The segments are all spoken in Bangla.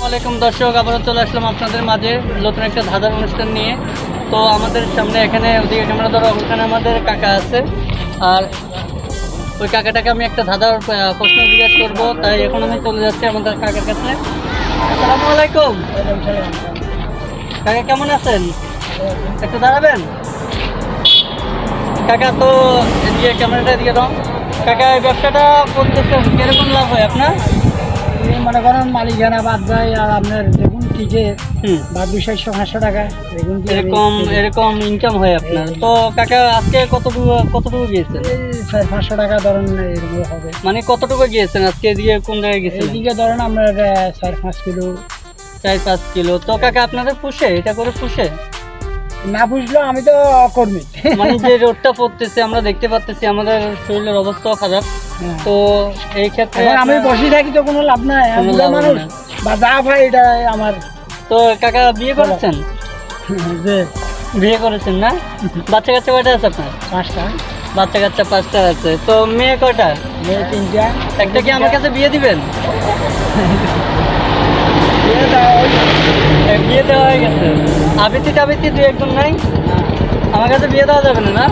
আলাইকুম দর্শক, আবারও চলে আসলাম আপনাদের মাঝে নতুন একটা ধাঁধার অনুষ্ঠান নিয়ে। তো আমাদের সামনে এখানে ওদিকে ক্যামেরা ধরো, ওখানে আমাদের কাকা আছে, আর ওই কাকাটাকে আমি একটা ধাঁধার প্রশ্ন জিজ্ঞেস করবো। তাই এখন আমি চলে যাচ্ছি আমাদের কাকার কাছে। আসসালামু আলাইকুম কাকা, কেমন আছেন? একটু দাঁড়াবেন কাকা। তো এদিকে ক্যামেরাটা এদিকে দাও কাকা। এই ব্যবসাটা করতেছেন, কিরকম লাভ হয় আপনার? মনে করেন মালিকানা বাদ যায় আর আপনার দেখুন টিকে বা 200-500 টাকা এরকম ইনকাম হয় আপনার। তো কাকা আজকে কতটুকু গিয়েছেন? 400-500 টাকা ধরেন এরকম হবে। মানে কতটুকু গিয়েছেন আজকে? এদিকে কোন জায়গায় গেছেন? এইদিকে ধরেন আপনার 4-5 কিলো। 4-5 কিলো। তো কাকা আপনাদের পুষে, এটা করে পুষে? না বুঝলো, আমি তো কর্মী। মানে যে রোডটা পড়তেছে আমরা দেখতে পাচ্তেছি, আমাদের শরীরের অবস্থাও খারাপ। তো এই ক্ষেত্রে আমি বসে থাকি তো কোনো লাভ নাই, আমি বুড়া মানুষ বা যা ভাই এটা আমার। তো কাকা বিয়ে করেছেন? যে বিয়ে করেছেন না? বাচ্চা কাচ্চা কয়টা আছে আপনার? 5টা। বাচ্চা কাচ্চা 5টা আছে। তো মেয়ে কয়টা? মেয়ে 3টা। একটা কি আমার কাছে বিয়ে দিবেন? বিয়ে দেওয়া হয়ে গেছে। আবৃত্তি টাবৃত্তি 2-1 নাই? আমার কাছে বিয়ে দেওয়া যাবে না?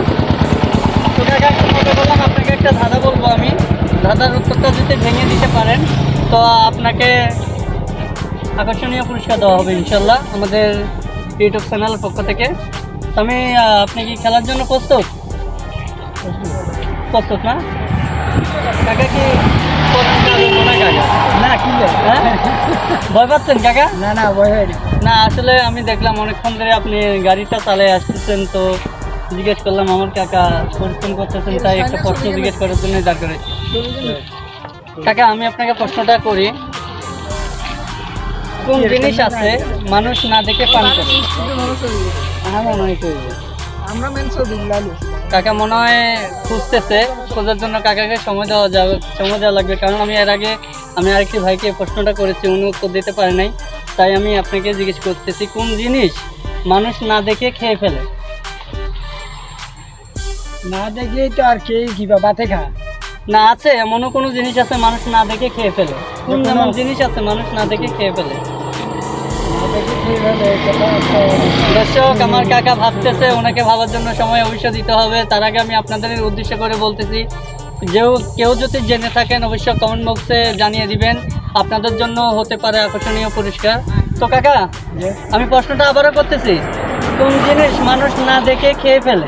তো কাকা একটা মনে করলাম আপনাকে একটা ধাঁধা বলবো আমি। ধাঁধার উত্তরটা যদি ভেঙে দিতে পারেন তো আপনাকে আকর্ষণীয় পুরস্কার দেওয়া হবে ইনশাল্লাহ আমাদের ইউটিউব চ্যানেলের পক্ষ থেকে। তো আমি আপনি কি খেলার জন্য প্রস্তুত? প্রস্তুত না কাকা? কি না কি হ্যাঁ, ভয় পাচ্ছেন কাকা? না না ভয় হয় না। না আসলে আমি দেখলাম অনেকক্ষণ ধরে আপনি গাড়িটা চালিয়ে আসতেছেন, তো জিজ্ঞেস করলাম আমার কাকা পরিশ্রম করতেছেন, তাই একটা প্রশ্ন জিজ্ঞেস করার জন্য দাঁড় করে। কাকা আমি আপনাকে প্রশ্নটা করি, কোন জিনিস আছে মানুষ না দেখে পান করে? হ্যাঁ মনে হয় করবো। আমরা মেন ছবি লালু কাকা মনে হয় খুঁজতেছে, খোঁজার জন্য কাকাকে সময় দেওয়া লাগবে। কারণ আমি এর আগে আরেকটি ভাইকে প্রশ্নটা করেছি, উনি উত্তর দিতে পারে নাই। তাই আমি আপনাকে জিজ্ঞেস করতেছি, কোন জিনিস মানুষ না দেখে খেয়ে ফেলে? না দেখলে তো আর কে কি বা বাতে খা। না আছে এমনও কোনো জিনিস আছে মানুষ না দেখে খেয়ে ফেলে? কোন এমন জিনিস আছে মানুষ না দেখে খেয়ে ফেলে? দর্শক আমার কাকা ভাবতেছে, ওনাকে ভাবার জন্য সময় অবশ্যই দিতে হবে। তার আগে আমি আপনাদের উদ্দেশ্য করে বলতেছি, কেউ যদি জেনে থাকেন অবশ্যই কমেন্ট বক্সে জানিয়ে দিবেন, আপনাদের জন্য হতে পারে আকর্ষণীয় পুরস্কার। তো কাকা আমি প্রশ্নটা আবারও করতেছি, কোন জিনিস মানুষ না দেখে খেয়ে ফেলে?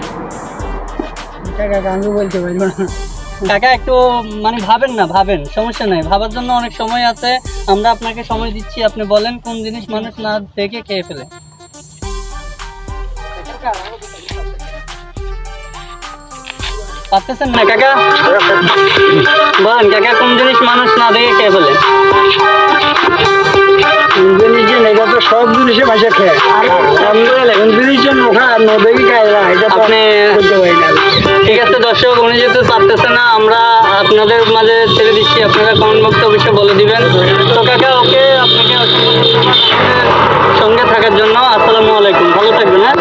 আমি বলতে পারবো না কাকা একটু মানে ভাবেন, সমস্যা নাই, ভাবার জন্য অনেক সময় আছে, আমরা আপনাকে সময় দিচ্ছি। আপনি বলেন কোন জিনিস মানুষ না দেখে খেয়ে ফেলে? পারতেছেন না কাকা? বলেন কাকা, কোন জিনিস মানুষ না দেখে খেয়ে ফেলে? সব জিনিসে ভাষা খেয়ে আপনি ঠিক আছে দর্শক, উনি যেহেতু পারতেছে না, আমরা আপনাদের মাঝে ছেড়ে দিচ্ছি, আপনারা কমেন্ট বক্সে অবশ্যই বলে দিবেন। তো কাকা ওকে, আপনাকে সঙ্গে থাকার জন্য আসসালামু আলাইকুম, ভালো থাকবেন। হ্যাঁ।